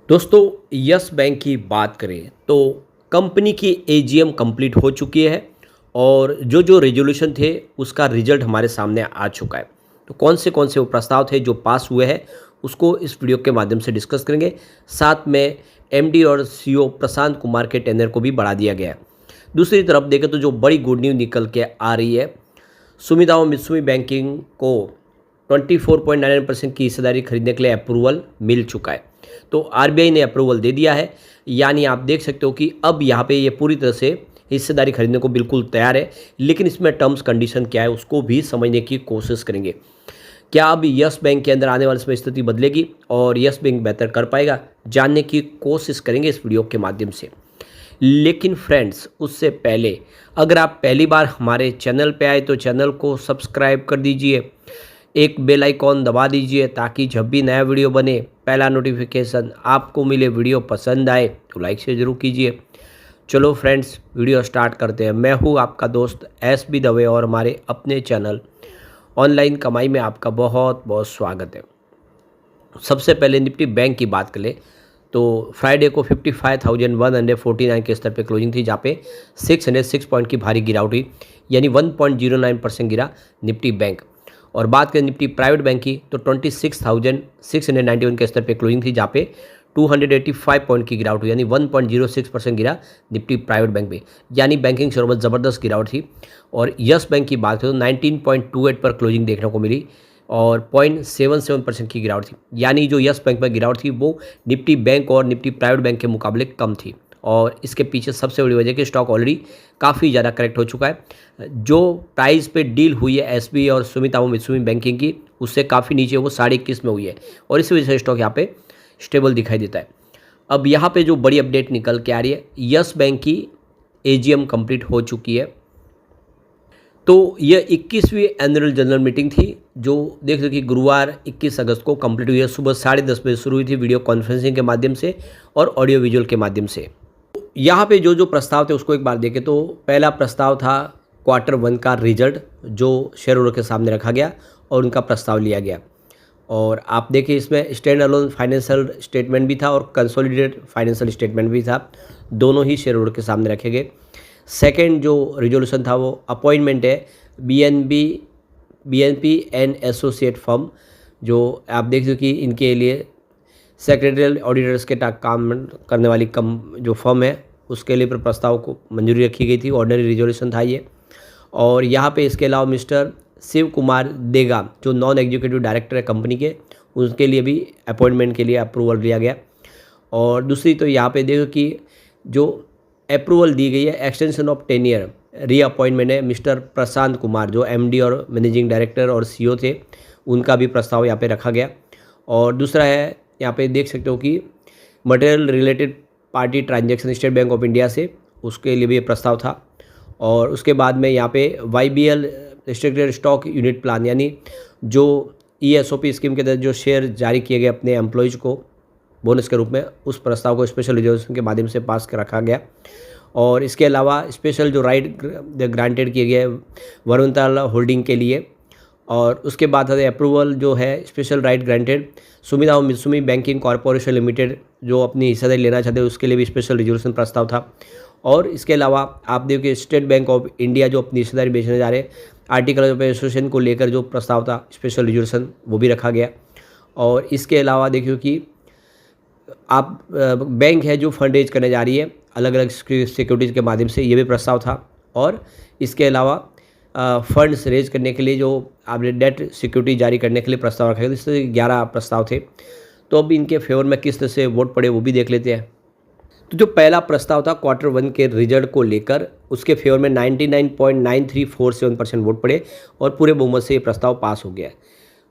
दोस्तों, yes bank की बात करें तो कंपनी की एजीएम कंप्लीट हो चुकी है और जो जो रेजोल्यूशन थे उसका रिजल्ट हमारे सामने आ चुका है। तो कौन से वो प्रस्ताव थे जो पास हुए हैं उसको इस वीडियो के माध्यम से डिस्कस करेंगे। साथ में एमडी और सीईओ प्रशांत कुमार के टेन्योर को भी बढ़ा दिया गया है। दूसरी तरफ देखें तो जो बड़ी गुड न्यूज़ निकल के आ रही है, सुमितोमो मित्सुमी बैंकिंग को 24.99% की हिस्सेदारी खरीदने के लिए अप्रूवल मिल चुका है। तो आरबीआई ने अप्रूवल दे दिया है, यानी आप देख सकते हो कि अब यहाँ पे ये पूरी तरह से हिस्सेदारी खरीदने को बिल्कुल तैयार है। लेकिन इसमें टर्म्स कंडीशन क्या है उसको भी समझने की कोशिश करेंगे। क्या अब यस बैंक के अंदर आने वाले समय स्थिति बदलेगी और यस बैंक बेहतर कर पाएगा, जानने की कोशिश करेंगे इस वीडियो के माध्यम से। लेकिन फ्रेंड्स, उससे पहले अगर आप पहली बार हमारे चैनल पे आए तो चैनल को सब्सक्राइब कर दीजिए, एक बेल आइकॉन दबा दीजिए ताकि जब भी नया वीडियो बने पहला नोटिफिकेशन आपको मिले। वीडियो पसंद आए तो लाइक से ज़रूर कीजिए। चलो फ्रेंड्स, वीडियो स्टार्ट करते हैं। मैं हूँ आपका दोस्त एस बी दवे और हमारे अपने चैनल ऑनलाइन कमाई में आपका बहुत बहुत स्वागत है। सबसे पहले निफ्टी बैंक की बात करें तो फ्राइडे को 55,149 के स्तर पे क्लोजिंग थी, जहाँ पे 606 पॉइंट की भारी गिरावट हुई, यानी 1.09% गिरा निफ्टी बैंक। और बात करें निफ्टी प्राइवेट बैंक की तो 26,691 के स्तर पे क्लोजिंग थी, जहाँ पे 285 पॉइंट की गिरावट हुई, यानी 1.06% गिरा निफ्टी प्राइवेट बैंक में। यानी बैंकिंग शेयर में ज़बरदस्त गिरावट थी। और यस बैंक की बात करें तो 19.28 पर क्लोजिंग देखने को मिली और 0.77% की गिरावट थी। यानी जो यस बैंक में गिरावट थी वो निफ्टी बैंक और निफ्टी प्राइवेट बैंक के मुकाबले कम थी। और इसके पीछे सबसे बड़ी वजह कि स्टॉक ऑलरेडी काफ़ी ज़्यादा करेक्ट हो चुका है। जो प्राइस पे डील हुई है एसबीआई और सुमितोमो मित्सुमी बैंकिंग की, उससे काफ़ी नीचे वो 21.5 में हुई है और इस वजह से स्टॉक यहाँ पे स्टेबल दिखाई देता है। अब यहाँ पे जो बड़ी अपडेट निकल के आ रही है, यस बैंक की एजीएम कंप्लीट हो चुकी है। तो यह 21वीं एनुअल जनरल मीटिंग थी जो देख लो कि गुरुवार 21 अगस्त को कंप्लीट हुई है। सुबह 10:30 बजे शुरू हुई थी वीडियो कॉन्फ्रेंसिंग के माध्यम से और ऑडियो विजुअल के माध्यम से। यहाँ पे जो जो प्रस्ताव थे उसको एक बार देखें तो पहला प्रस्ताव था Q1 का रिजल्ट जो शेयर होल्डर के सामने रखा गया और उनका प्रस्ताव लिया गया। और आप देखिए इसमें स्टैंड अलोन फाइनेंशियल स्टेटमेंट भी था और कंसोलिडेटेड फाइनेंशियल स्टेटमेंट भी था, दोनों ही शेयर होल्डर के सामने रखे गए। सेकंड जो रिजोल्यूशन था वो अपॉइंटमेंट है बीएनपी एंड एसोसिएट फर्म, जो आप देख सकते कि इनके लिए सेक्रेटरियल ऑडिटर्स के काम करने वाली जो फर्म है उसके लिए प्रस्ताव को मंजूरी रखी गई थी। ऑर्डिनरी रिजोल्यूशन था ये। और यहाँ पे इसके अलावा मिस्टर शिव कुमार देगा जो नॉन एग्जीक्यूटिव डायरेक्टर है कंपनी के, उनके लिए भी अपॉइंटमेंट के लिए अप्रूवल दिया गया। और दूसरी तो यहाँ पे देखो कि जो अप्रूवल दी गई है एक्सटेंशन ऑफ टेन्योर रीअपॉइंटमेंट है मिस्टर प्रशांत कुमार जो एमडी और मैनेजिंग डायरेक्टर और सीईओ थे, उनका भी प्रस्ताव यहाँ पे रखा गया। और दूसरा है यहाँ पे देख सकते हो कि material related party transaction state bank of India से, उसके लिए भी ये प्रस्ताव था। और उसके बाद में यहाँ पे YBL restricted stock unit plan, यानी जो ईएसओपी स्कीम के तहत जो शेयर जारी किए गए अपने एम्प्लॉयज़ को बोनस के रूप में, उस प्रस्ताव को स्पेशल रिजोल्यूशन के माध्यम से पास कर रखा गया। और इसके अलावा स्पेशल जो राइट ग्रांटेड किए गए वरुणताल होल्डिंग के लिए। और उसके बाद है अप्रूवल जो है special right granted Sumitomo Mitsui banking corporation limited जो अपनी हिस्सेदारी लेना चाहते हैं, उसके लिए भी स्पेशल रिजोल्यूशन प्रस्ताव था। और इसके अलावा आप देखिए स्टेट बैंक ऑफ इंडिया जो अपनी हिस्सेदारी बेचने जा रहे हैं, आर्टिकल ऑफ एसोसिएशन को लेकर जो प्रस्ताव था स्पेशल रिजोल्यूशन वो भी रखा गया। और इसके अलावा देखिए कि आप बैंक है जो फंड रेज करने जा रही है अलग अलग सिक्योरिटीज़ के माध्यम से, ये भी प्रस्ताव था। और इसके अलावा फंड्स रेज करने के लिए जो आपने डेट सिक्योरिटी जारी करने के लिए प्रस्ताव रखा गया, इससे 11 प्रस्ताव थे। तो अब इनके फेवर में किस तरह से वोट पड़े वो भी देख लेते हैं। तो जो पहला प्रस्ताव था Q1 के रिजल्ट को लेकर, उसके फेवर में 99.9347% वोट पड़े और पूरे बहुमत से ये प्रस्ताव पास हो गया।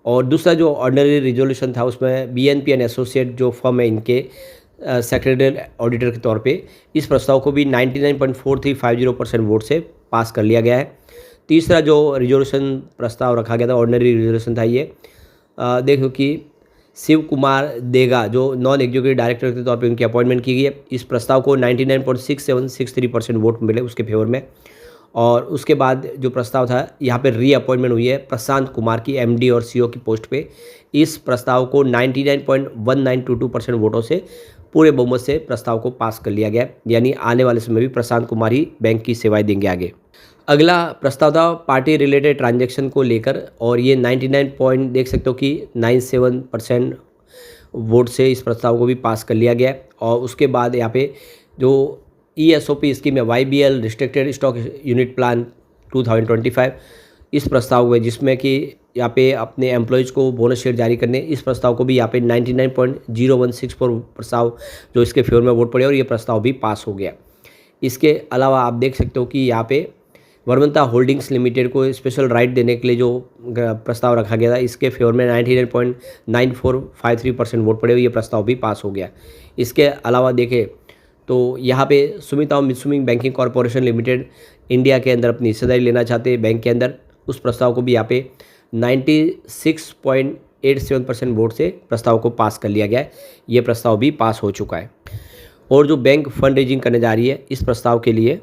और दूसरा जो ऑर्डिनरी रिजोल्यूशन था उसमें बीएनपी एंड एसोसिएट जो फर्म है इनके सेक्रेटरियल ऑडिटर के तौर पे इस प्रस्ताव को भी 99.4350% वोट से पास कर लिया गया है। तीसरा जो रिजोल्यूशन प्रस्ताव रखा गया था ऑर्डिनरी रिजोल्यूशन था ये, देखो कि शिव कुमार देगा जो नॉन एग्जीक्यूटिव डायरेक्टर के तौर पे उनकी अपॉइंटमेंट की गई है। इस प्रस्ताव को 99.6763% वोट मिले उसके फेवर में। और उसके बाद जो प्रस्ताव था यहाँ पे रीअपॉइंटमेंट हुई है प्रशांत कुमार की एमडी और सीईओ की पोस्ट पे। इस प्रस्ताव को 99.1922% वोटों से पूरे बहुमत से प्रस्ताव को पास कर लिया गया, यानी आने वाले समय भी प्रशांत कुमार ही बैंक की सेवाएं देंगे आगे। अगला प्रस्ताव था पार्टी रिलेटेड ट्रांजैक्शन को लेकर, और ये 99 पॉइंट देख सकते हो कि 97% वोट से इस प्रस्ताव को भी पास कर लिया गया। और उसके बाद यहाँ पे जो ESOP स्कीम है YBL restricted stock unit plan 2025, इस प्रस्ताव में जिसमें कि यहाँ पे अपने एम्प्लॉयज़ को बोनस शेयर जारी करने, इस प्रस्ताव को भी यहाँ पे 99.0164 प्रस्ताव जो इसके फेवर में वोट पड़े और ये प्रस्ताव भी पास हो गया। इसके अलावा आप देख सकते हो कि यहाँ पे वर्मंता होल्डिंग्स लिमिटेड को स्पेशल राइट देने के लिए जो प्रस्ताव रखा गया था, इसके फेवर में 99.9453% वोट पड़े हुए ये प्रस्ताव भी पास हो गया। इसके अलावा देखें तो यहाँ पे Sumitomo Mitsubishi banking corporation limited India के अंदर अपनी हिस्सेदारी लेना चाहते हैं बैंक के अंदर, उस प्रस्ताव को भी यहाँ पे 96.87% वोट से प्रस्ताव को पास कर लिया गया है। ये प्रस्ताव भी पास हो चुका है। और जो बैंक फंड रेजिंग करने जा रही है, इस प्रस्ताव के लिए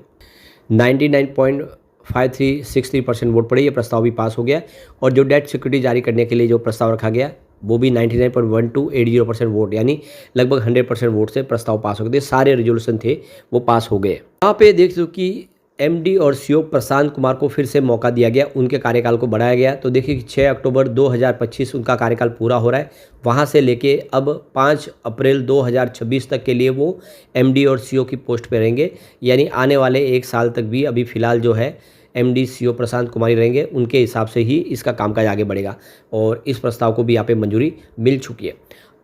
99.5363% वोट पड़े, ये प्रस्ताव भी पास हो गया। और जो डेट सिक्योरिटी जारी करने के लिए जो प्रस्ताव रखा गया वो भी 99.1280% वोट, यानी लगभग 100% वोट से प्रस्ताव पास हो गए। सारे रेजोल्यूशन थे वो पास हो गए। यहाँ पे देख सकते हो कि एमडी और सीईओ प्रशांत कुमार को फिर से मौका दिया गया, उनके कार्यकाल को बढ़ाया गया। तो देखिए कि 6 अक्टूबर 2025 उनका कार्यकाल पूरा हो रहा है, वहाँ से लेके अब 5 अप्रैल 2026 तक के लिए वो एमडी और सीईओ की पोस्ट पे रहेंगे, यानी आने वाले 1 साल तक भी अभी फ़िलहाल जो है एमडी सीईओ प्रशांत कुमार ही रहेंगे, उनके हिसाब से ही इसका कामकाज आगे बढ़ेगा। और इस प्रस्ताव को भी यहाँ पे मंजूरी मिल चुकी है।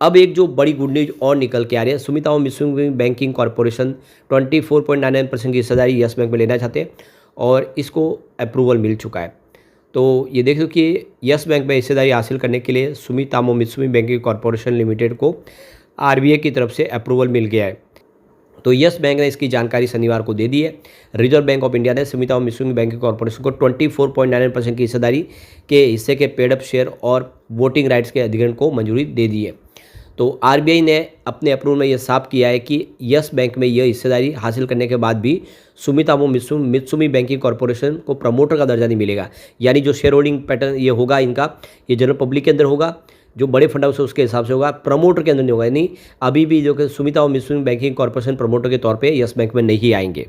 अब एक जो बड़ी गुड न्यूज और निकल के आ रही है, सुमितोमो मित्सुबिशी बैंकिंग कॉरपोरेशन 24.99% की हिस्सेदारी यस बैंक में लेना चाहते हैं और इसको अप्रूवल मिल चुका है। तो ये देख लो कि यस बैंक में हिस्सेदारी हासिल करने के लिए Sumitomo Mitsubishi banking corporation limited को RBI की तरफ से अप्रूवल मिल गया है। तो यस बैंक ने इसकी जानकारी शनिवार को दे दी है। रिजर्व बैंक ऑफ इंडिया ने सुमितोमो मित्सुबिशी बैंकिंग कॉरपोरेशन को 24.99% की हिस्सेदारी के हिस्से के पेड अप शेयर और वोटिंग राइट्स के अधिग्रहण को मंजूरी दे दी है। तो RBI ने अपने अप्रूवल में यह साफ किया है कि यस बैंक में यह हिस्सेदारी हासिल करने के बाद भी सुमितोमो मित्सुबिशी बैंकिंग कॉरपोरेशन को प्रमोटर का दर्जा नहीं मिलेगा, यानी जो शेयर होल्डिंग पैटर्न ये होगा इनका, ये जनरल पब्लिक के अंदर होगा, जो बड़े फंड हाउस है उसके हिसाब से होगा, प्रमोटर के अंदर नहीं होगा। यानी अभी भी जो कि Sumitomo Mitsubishi banking corporation promoter के तौर पे यस बैंक में नहीं आएंगे।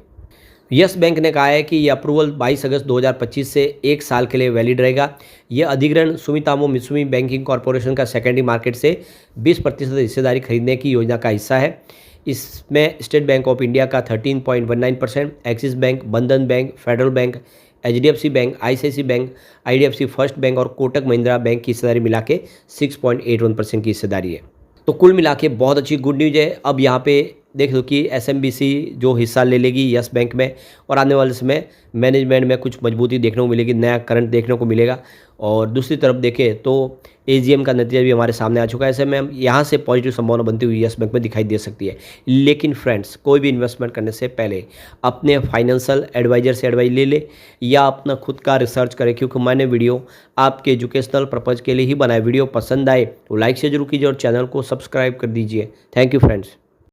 यस बैंक ने कहा है कि यह अप्रूवल 22 अगस्त 2025 से 1 साल के लिए वैलिड रहेगा। यह अधिग्रहण सुमितोमो मित्सुबिशी बैंकिंग कॉरपोरेशन का सेकेंडरी मार्केट से 20% हिस्सेदारी खरीदने की योजना का हिस्सा है। इसमें स्टेट बैंक ऑफ इंडिया का 13.19%, एक्सिस बैंक, बंधन bank, federal bank, HDFC bank, ICICI bank, IDFC first bank और कोटक महिंद्रा बैंक की हिस्सेदारी मिला के 6.81% की हिस्सेदारी है। तो कुल मिला के बहुत अच्छी गुड न्यूज़ है। अब यहाँ पे देख लो कि SMBC जो हिस्सा ले लेगी यस बैंक में, और आने वाले समय मैनेजमेंट में कुछ मजबूती देखने को मिलेगी, नया करंट देखने को मिलेगा। और दूसरी तरफ देखें तो AGM का नतीजा भी हमारे सामने आ चुका है। ऐसे में हम यहाँ से पॉजिटिव संभावना बनती हुई यस बैंक में दिखाई दे सकती है। लेकिन फ्रेंड्स, कोई भी इन्वेस्टमेंट करने से पहले अपने फाइनेंशियल एडवाइजर से एडवाइस ले ले या अपना खुद का रिसर्च करें, क्योंकि मैंने वीडियो आपके एजुकेशनल पर्पज़ के लिए ही बनाया। वीडियो पसंद आए तो लाइक से जरूर कीजिए और चैनल को सब्सक्राइब कर दीजिए। Thank you friends.